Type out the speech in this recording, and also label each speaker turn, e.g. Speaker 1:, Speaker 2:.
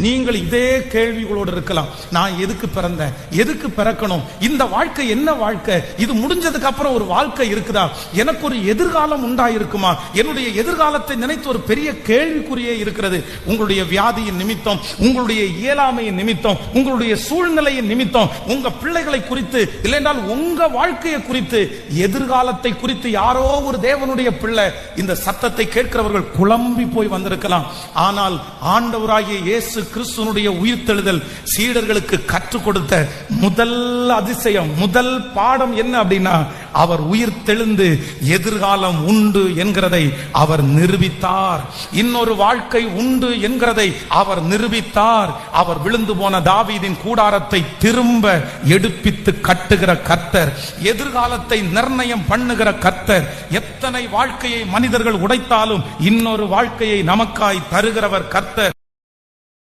Speaker 1: நீங்கள் இதே கேள்விகளோடு இருக்கலாம். நான் எதுக்கு பிறந்தேன், எதுக்கு பிறக்கணும், இந்த வாழ்க்கை என்ன வாழ்க்கை, இது முடிஞ்சதுக்கு அப்புறம் ஒரு வாழ்க்கை இருக்குதா, எனக்கு ஒரு எதிர்காலம் உண்டாயிருக்குமா, என்னுடைய எதிர்காலத்தை நினைத்து ஒரு பெரிய கேள்விக்குறியே இருக்கிறது. உங்களுடைய வியாதியின் நிமித்தம், உங்களுடைய இயலாமையின் நிமித்தம், உங்களுடைய சூழ்நிலையின் நிமித்தம், உங்க பிள்ளைகளை குறித்து, இல்லைஎன்றால் உங்க வாழ்க்கையை குறித்து, எதிர்காலத்தை குறித்து யாரோ ஒரு தேவனுடைய பிள்ளை இந்த சத்தத்தை கேட்கிறவர்கள் குழம்பி போய் வந்திருக்கலாம். ஆனால் ஆண்டவராகிய இயேசு கிறிஸ்துவினுடைய உயிர்த்தெழுதல் சீடர்களுக்கு கற்றுக் கொடுத்த முதல் அதிசயம், முதல் பாடம் என்ன அப்படின்னா, அவர் உயிர்த்தெழுந்து எதிர்காலம் உண்டு என்கிறதை அவர் நிரூபித்தார். இன்னொரு வாழ்க்கை உண்டு என்கிறதை அவர் நிரூபித்தார். அவர் விழுந்து போன தாவீதின் கூடாரத்தை திரும்ப எடுப்பித்து கட்டுகிற கர்த்தர், எதிர்காலத்தை நிர்ணயம் பண்ணுகிற கர்த்தர். எத்தனை வாழ்க்கையை மனிதர்கள் உடைத்தாலும் இன்னொரு வாழ்க்கையை நமக்காய் தருகிறவர் கர்த்தர்.